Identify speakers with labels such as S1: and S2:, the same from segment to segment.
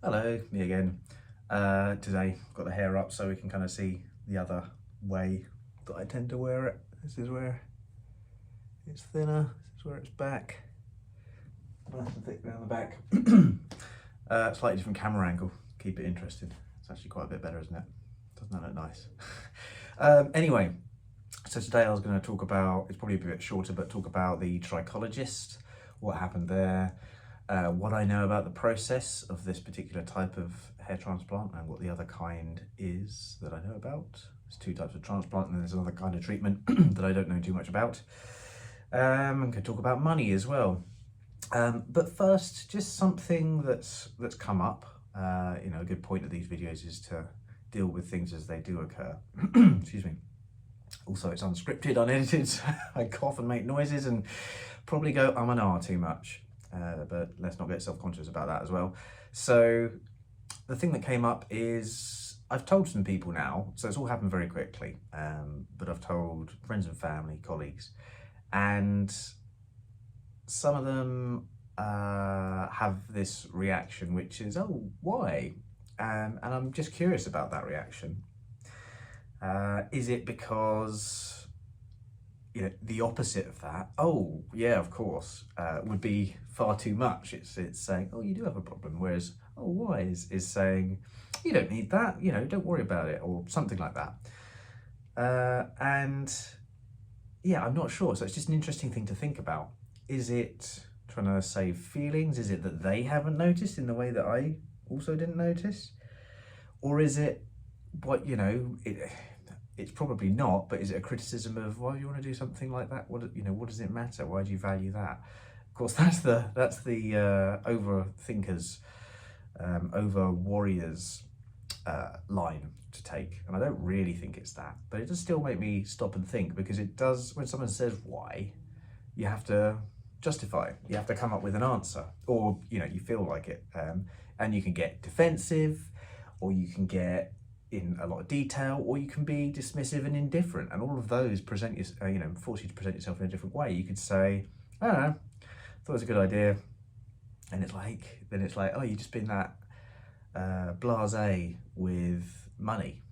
S1: Hello, me again. Today I've got the hair up so we can kind of see the other way that I tend to wear it. This is where it's thinner, this is where it's back. Nice and thick down the back. Slightly different camera angle, keep it interesting. It's actually quite a bit better, isn't it? Doesn't that look nice? Anyway, so today I was going to talk about, it's probably a bit shorter, but talk about the trichologist, what happened there, what I know about the process of this particular type of hair transplant and what the other kind is that I know about. There's two types of transplant and there's another kind of treatment that I don't know too much about. I'm going to talk about money as well. But first, just something that's come up. A good point of these videos is to deal with things as they do occur. Excuse me. Also, it's unscripted, unedited, so I cough and make noises and probably go and ah too much. But let's not get self-conscious about that as well. So the thing that came up is I've told some people now, so it's all happened very quickly, but I've told friends and family, colleagues, and some of them have this reaction, which is, oh, why? And I'm just curious about that reaction. Is it because, the opposite of that, oh, yeah, of course, would be far too much. It's saying, oh, you do have a problem, whereas, oh, why is saying, you don't need that, don't worry about it, or something like that. And yeah, I'm not sure. So it's just an interesting thing to think about. Is it trying to save feelings? Is it that they haven't noticed in the way that I also didn't notice? Or is it what, it's probably not, but is it a criticism of why you want to do something like that? What does it matter? Why do you value that? Of course, that's the overthinkers, over warriors line to take, and I don't really think it's that, but it does still make me stop and think, because it does, when someone says why, you have to justify, you have to come up with an answer, or you feel like it, and you can get defensive, or you can get in a lot of detail, or you can be dismissive and indifferent, and all of those present you, force you to present yourself in a different way. You could say, I don't know, thought it was a good idea, and then it's like, oh, you've just been that blasé with money.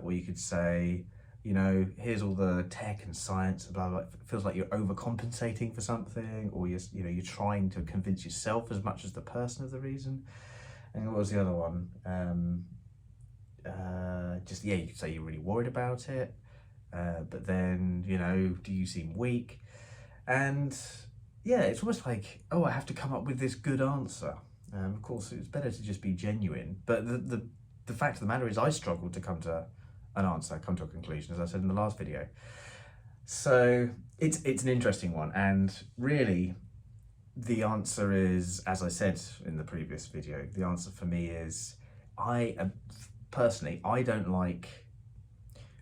S1: Or you could say, here's all the tech and science and blah blah. It feels like you're overcompensating for something, or you're trying to convince yourself as much as the person of the reason. And what was the other one? You could say you're really worried about it, but then do you seem weak? And yeah, it's almost like, oh, I have to come up with this good answer. Of course, it's better to just be genuine, but the fact of the matter is I struggled to come to an answer, come to a conclusion, as I said in the last video. So it's an interesting one, and really the answer is, as I said in the previous video, the answer for me is, personally, I don't like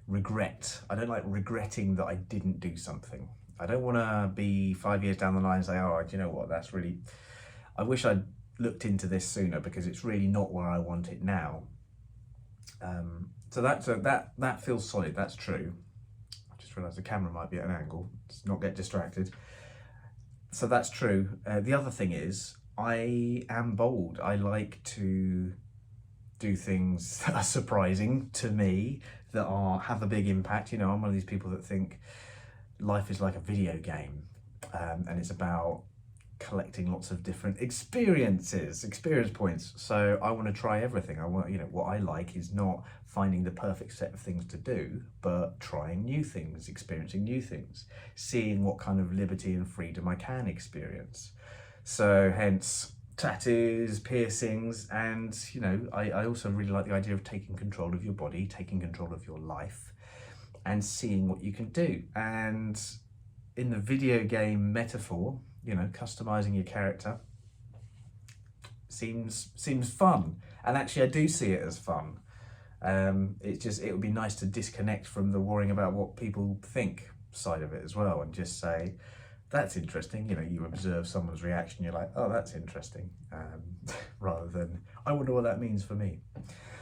S1: regret. I don't like regretting that I didn't do something. I don't want to be 5 years down the line and say, oh, do you know what, I wish I'd looked into this sooner, because it's really not where I want it now. So that feels solid, that's true. I just realised the camera might be at an angle, let's not get distracted. So that's true. The other thing is, I am bold. I like to do things that are surprising to me, that have a big impact. I'm one of these people that think life is like a video game, and it's about collecting lots of different experience points. So I want to try everything. I want, what I like is not finding the perfect set of things to do, but trying new things, experiencing new things, seeing what kind of liberty and freedom I can experience. So hence tattoos, piercings, and I also really like the idea of taking control of your body, taking control of your life, and seeing what you can do. And in the video game metaphor, customizing your character seems fun, and actually I do see it as fun. It would be nice to disconnect from the worrying about what people think side of it as well, and just say, that's interesting. You observe someone's reaction, you're like, oh, that's interesting, rather than, I wonder what that means for me.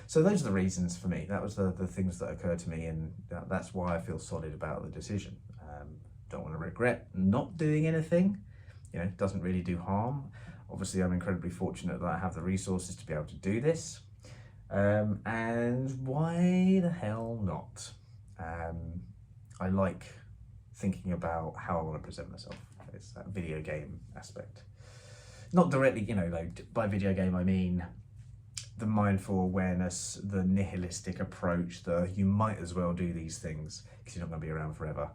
S1: So those are the reasons for me. That was the things that occurred to me, and that's why I feel solid about the decision. Don't want to regret not doing anything. It doesn't really do harm. Obviously, I'm incredibly fortunate that I have the resources to be able to do this. And why the hell not? I like thinking about how I want to present myself. It's that video game aspect. Not directly, you know, like by video game I mean the mindful awareness, the nihilistic approach, the you might as well do these things because you're not going to be around forever.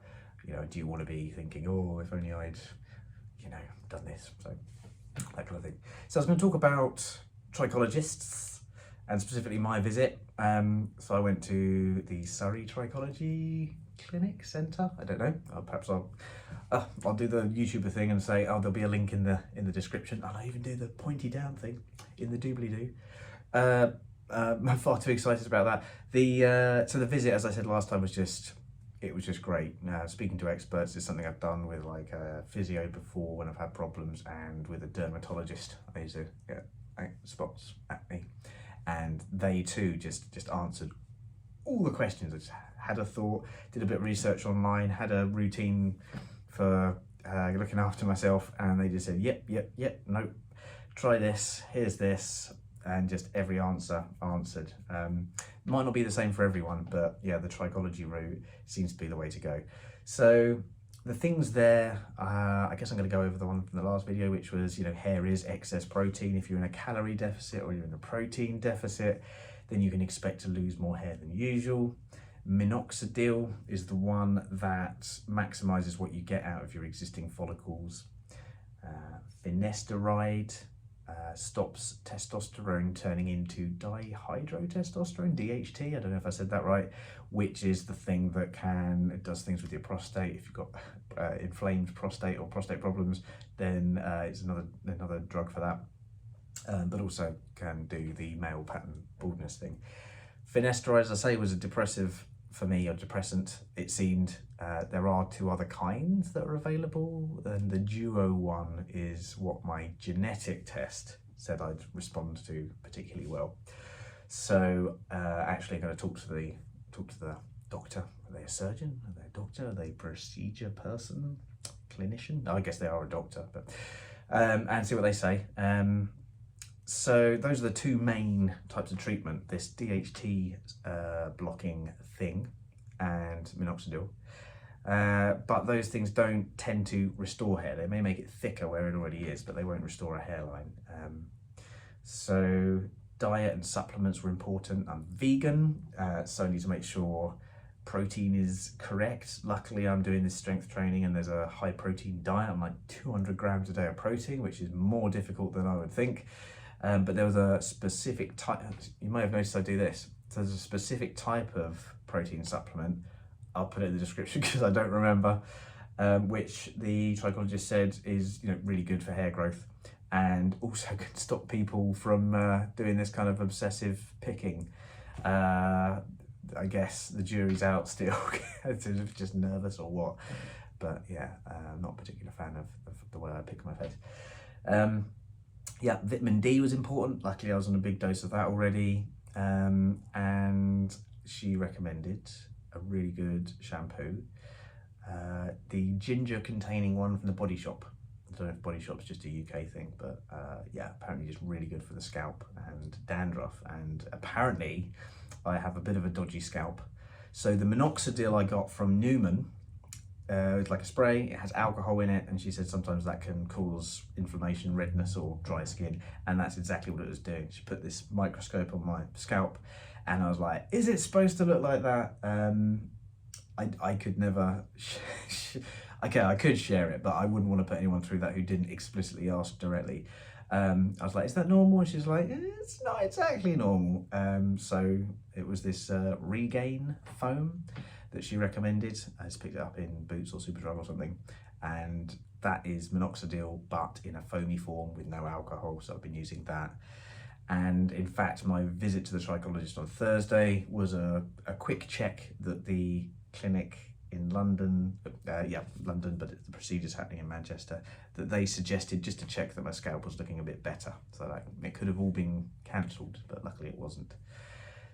S1: You know, do you want to be thinking, oh, if only I'd, you know, done this? So that kind of thing. So I was going to talk about trichologists and specifically my visit. So I went to the Surrey Trichology Clinic Centre. I don't know. Perhaps I'll do the YouTuber thing and say, oh, there'll be a link in the description. And I even do the pointy down thing in the doobly doo. I'm far too excited about that. So the visit, as I said last time, was just great. Now, speaking to experts is something I've done with like a physio before when I've had problems, and with a dermatologist. I used to get spots at me, and they too just answered all the questions. I just had a thought, did a bit of research online, had a routine for looking after myself, and they just said, yep, no, try this, here's this, and just every answer answered. Might not be the same for everyone, but yeah, the trichology route seems to be the way to go. So the things there, I guess I'm going to go over the one from the last video, which was, you know, hair is excess protein. If you're in a calorie deficit or you're in a protein deficit, then you can expect to lose more hair than usual. Minoxidil is the one that maximizes what you get out of your existing follicles. Finasteride stops testosterone turning into dihydrotestosterone, DHT, I don't know if I said that right, which is the thing that it does things with your prostate. If you've got inflamed prostate or prostate problems, then it's another drug for that, but also can do the male pattern baldness thing. Finasteride, as I say, was a depressive for me, or depressant. It seemed there are two other kinds that are available, and the duo one is what my genetic test said I'd respond to particularly well. So actually I'm going to talk to the doctor. Are they a surgeon? Are they a doctor? Are they a procedure person? Clinician? I guess they are a doctor, but and see what they say. So those are the two main types of treatment, this DHT blocking thing and minoxidil. But those things don't tend to restore hair. They may make it thicker where it already is, but they won't restore a hairline. So diet and supplements were important. I'm vegan, so I need to make sure protein is correct. Luckily, I'm doing this strength training and there's a high protein diet. I'm like 200 grams a day of protein, which is more difficult than I would think. But there was a specific type, you may have noticed I do this. So there's a specific type of protein supplement. I'll put it in the description because I don't remember, which the trichologist said is, you know, really good for hair growth and also can stop people from doing this kind of obsessive picking. I guess the jury's out still, just nervous or what. But yeah, I'm not a particular fan of the way I pick my face. Yeah, vitamin D was important. Luckily, I was on a big dose of that already. And she recommended a really good shampoo. The ginger containing one from the Body Shop. I don't know if Body Shop's just a UK thing, but yeah, apparently just really good for the scalp and dandruff. And apparently I have a bit of a dodgy scalp. So the minoxidil I got from Newman, it's like a spray, it has alcohol in it, and she said sometimes that can cause inflammation, redness or dry skin, and that's exactly what it was doing. She put this microscope on my scalp and I was like, is it supposed to look like that? I could never, okay, I could share it, but I wouldn't want to put anyone through that who didn't explicitly ask directly. I was like, is that normal? And she's like, it's not exactly normal. So it was this Regain foam that she recommended. I just picked it up in Boots or Superdrug or something, and that is minoxidil but in a foamy form with no alcohol, so I've been using that. And in fact, my visit to the trichologist on Thursday was a quick check that the clinic in London, London, but the procedure's happening in Manchester, that they suggested just to check that my scalp was looking a bit better. So like, it could have all been cancelled, but luckily it wasn't.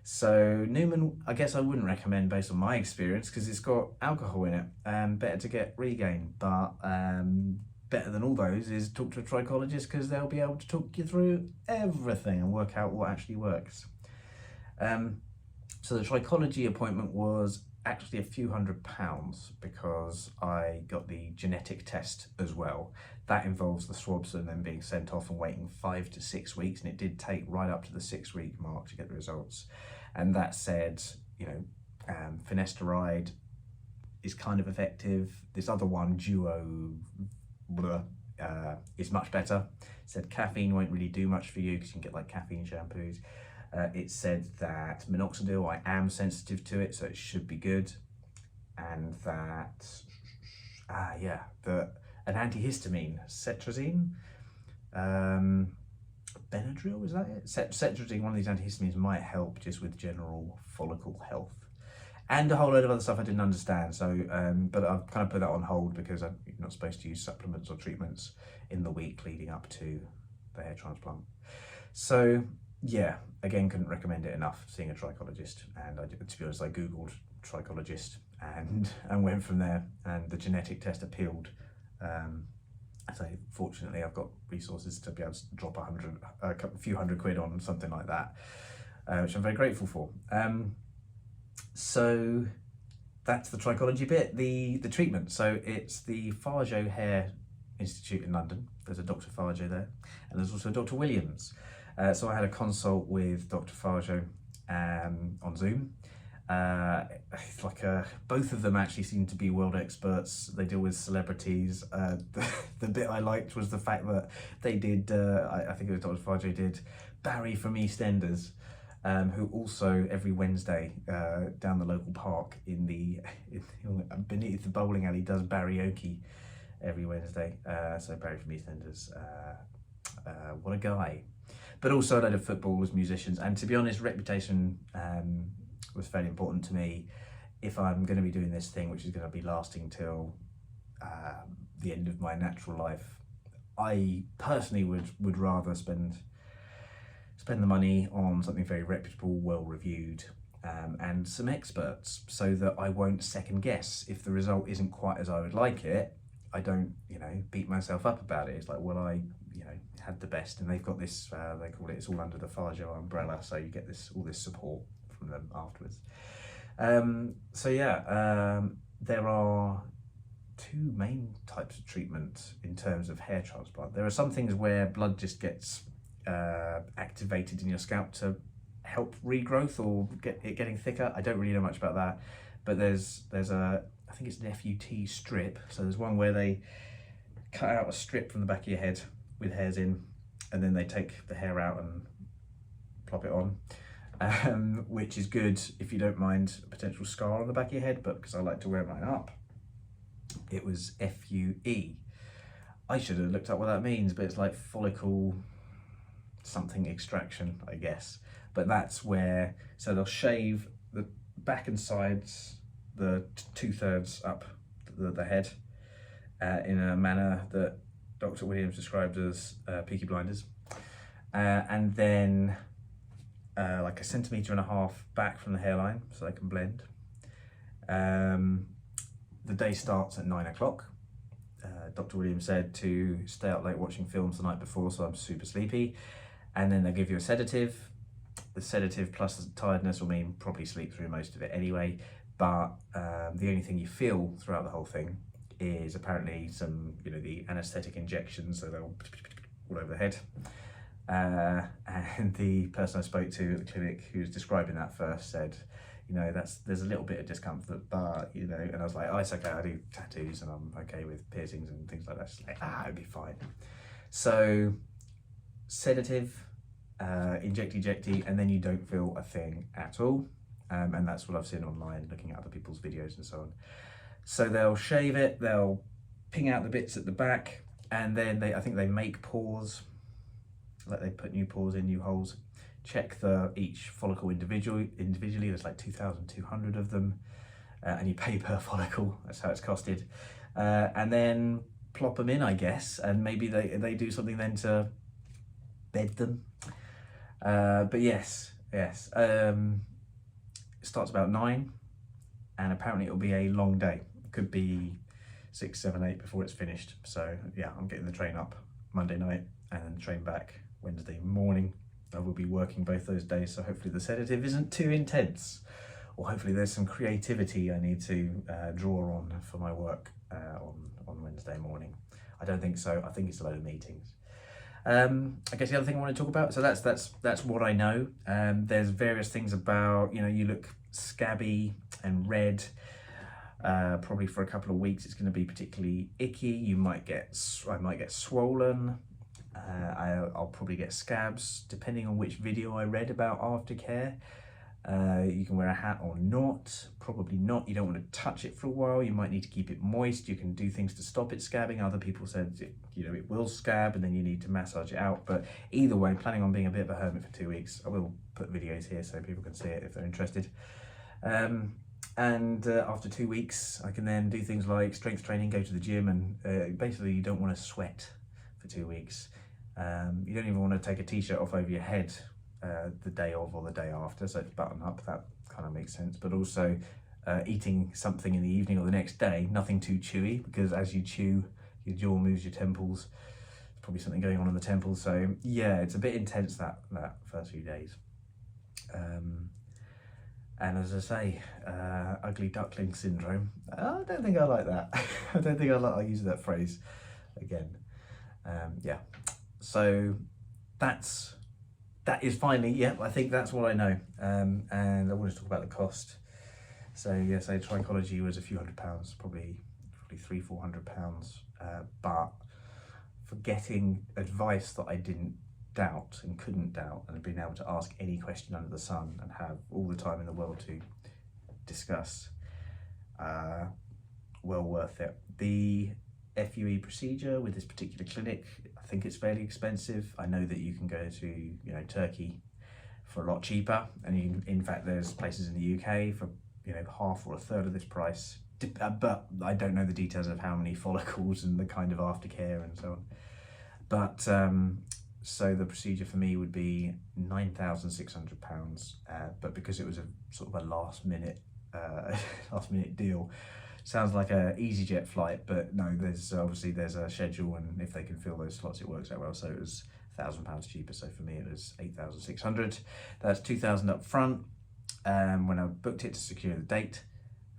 S1: So Newman, I guess I wouldn't recommend based on my experience because it's got alcohol in it. Better to get Regain, but better than all those is talk to a trichologist, because they'll be able to talk you through everything and work out what actually works. So the trichology appointment was actually a few £100 because I got the genetic test as well. That involves the swabs and then being sent off and waiting 5 to 6 weeks, and it did take right up to the 6-week mark to get the results. And that said, you know, finasteride is kind of effective. This other one, duo, is much better. It said caffeine won't really do much for you because you can get like caffeine shampoos. It said that minoxidil, I am sensitive to it, so it should be good. And that, an antihistamine, cetrazine, Benadryl, is that it? Cetrazine, one of these antihistamines, might help just with general follicle health. And a whole load of other stuff I didn't understand. So, but I've kind of put that on hold because you're not supposed to use supplements or treatments in the week leading up to the hair transplant. So, yeah, again, couldn't recommend it enough, seeing a trichologist. And to be honest, I Googled trichologist and went from there, and the genetic test appealed. So fortunately, I've got resources to be able to drop a few hundred quid on something like that, which I'm very grateful for. So that's the trichology bit. The treatment. So it's the Farjo Hair Institute in London. There's a Dr. Farjo there, and there's also Dr. Williams. So I had a consult with Dr. Farjo on Zoom. It's like both of them actually seem to be world experts. They deal with celebrities. The bit I liked was the fact that they did, I think it was Dr. Farjo did, Barry from EastEnders, who also every Wednesday down the local park beneath the bowling alley does karaoke every Wednesday. So Barry from EastEnders, what a guy. But also a load of footballers, musicians, and to be honest, reputation was fairly important to me. If I'm going to be doing this thing, which is going to be lasting till the end of my natural life, I personally would rather spend the money on something very reputable, well reviewed, and some experts, so that I won't second guess. If the result isn't quite as I would like it, I don't, beat myself up about it. It's like, well, I, had the best, and they've got this, they call it, it's all under the Farjo umbrella, so you get all this support from them afterwards. There are two main types of treatment in terms of hair transplant. There are some things where blood just gets activated in your scalp to help regrowth or get it getting thicker. I don't really know much about that, but there's I think it's an FUE strip. So there's one where they cut out a strip from the back of your head with hairs in, and then they take the hair out and plop it on, which is good if you don't mind a potential scar on the back of your head, but because I like to wear mine up, it was FUE. I should have looked up what that means, but it's like follicle something extraction, I guess. But that's where, so they'll shave the back and sides, the 2/3 up the head, in a manner that Dr. Williams described as Peaky Blinders, and then like 1.5 centimetres back from the hairline, so they can blend. The day starts at 9 o'clock. Dr. Williams said to stay up late watching films the night before, so I'm super sleepy, and then they give you a sedative. The sedative plus the tiredness will mean probably sleep through most of it anyway, but the only thing you feel throughout the whole thing is apparently some, the anaesthetic injections, so they'll all over the head. And the person I spoke to at the clinic who was describing that first said, there's a little bit of discomfort, but, and I was like, oh, it's okay, I do tattoos and I'm okay with piercings and things like that. She's like, it'll be fine. So sedative, injecty, and then you don't feel a thing at all. And that's what I've seen online, looking at other people's videos and so on. So they'll shave it, they'll ping out the bits at the back, and then I think they make pores, like they put new pores in, new holes, check each follicle individually, there's like 2,200 of them, and you pay per follicle, that's how it's costed, and then plop them in, I guess, and maybe they do something then to bed them, but yes, it starts about 9, and apparently it'll be a long day. Could be 6, 7, 8 before it's finished. So yeah, I'm getting the train up Monday night and then the train back Wednesday morning. I will be working both those days, so hopefully the sedative isn't too intense, or hopefully there's some creativity I need to draw on for my work on Wednesday morning. I don't think so. I think it's a load of meetings. I guess the other thing I want to talk about, so that's what I know. There's various things about, you look scabby and red. Probably for a couple of weeks it's going to be particularly icky. I might get swollen. I'll probably get scabs, depending on which video I read about Aftercare. You can wear a hat or not, probably not. You don't want to touch it for a while. You might need to keep it moist. You can do things to stop it scabbing. Other people said it will scab and then you need to massage it out. But either way, I'm planning on being a bit of a hermit for 2 weeks. I will put videos here so people can see it if they're interested. And after 2 weeks, I can then do things like strength training, go to the gym, and basically you don't want to sweat for 2 weeks. You don't even want to take a t-shirt off over your head the day of or the day after, so it's button up. That kind of makes sense. But also eating something in the evening or the next day, nothing too chewy, because as you chew, your jaw moves your temples. There's probably something going on in the temples. So yeah, it's a bit intense that first few days. And as I say, ugly duckling syndrome. I don't think I like that. I don't think I'll use that phrase again. Yeah, so that is finally, yeah, I think that's what I know. And I want to talk about the cost. So yeah, so trichology was a few £100, probably £300-400. But for getting advice that I didn't doubt and couldn't doubt, and being able to ask any question under the sun and have all the time in the world to discuss, well worth it. The FUE procedure with this particular clinic, I think it's fairly expensive. I know that you can go to Turkey for a lot cheaper, and in fact there's places in the UK for half or a third of this price, but I don't know the details of how many follicles and the kind of aftercare and so on. But so the procedure for me would be £9,600, but because it was a sort of a last minute deal, sounds like a EasyJet flight, but no, there's a schedule, and if they can fill those slots, it works out well. So it was £1,000 cheaper. So for me, it was 8,600. That's 2,000 up front when I booked it to secure the date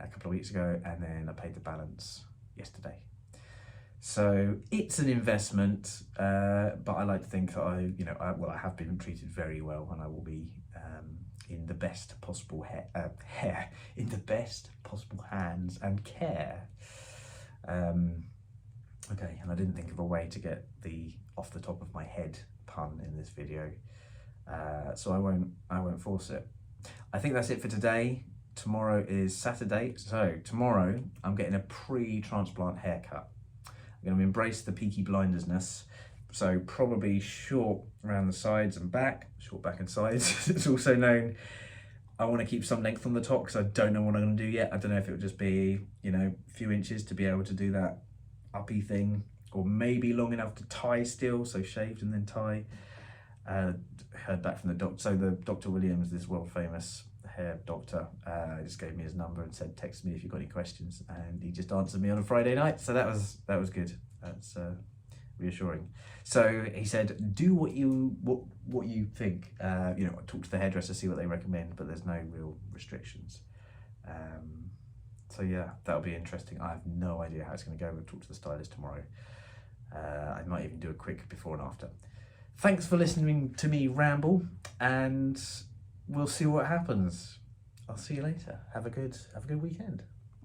S1: a couple of weeks ago, and then I paid the balance yesterday. So it's an investment, but I like to think that I have been treated very well, and I will be in the best possible in the best possible hands and care. Okay, and I didn't think of a way to get the off the top of my head pun in this video, so I won't force it. I think that's it for today. Tomorrow is Saturday, so tomorrow I'm getting a pre-transplant haircut. I'm going to embrace the Peaky Blindersness, so probably short around the sides and back, short back and sides. It's also known, I want to keep some length on the top because I don't know what I'm going to do yet. I don't know if it would just be, a few inches to be able to do that uppy thing, or maybe long enough to tie still, so shaved and then tie. Heard back from the doctor, so the Dr. Williams, this world famous hair doctor, just gave me his number and said text me if you've got any questions, and he just answered me on a Friday night, so that was good. That's reassuring. So he said do what you think, talk to the hairdresser, see what they recommend, but there's no real restrictions. So yeah, that'll be interesting. I have no idea how it's going to go. We'll talk to the stylist tomorrow. I might even do a quick before and after. Thanks for listening to me ramble, and we'll see what happens. I'll see you later. Have a good weekend.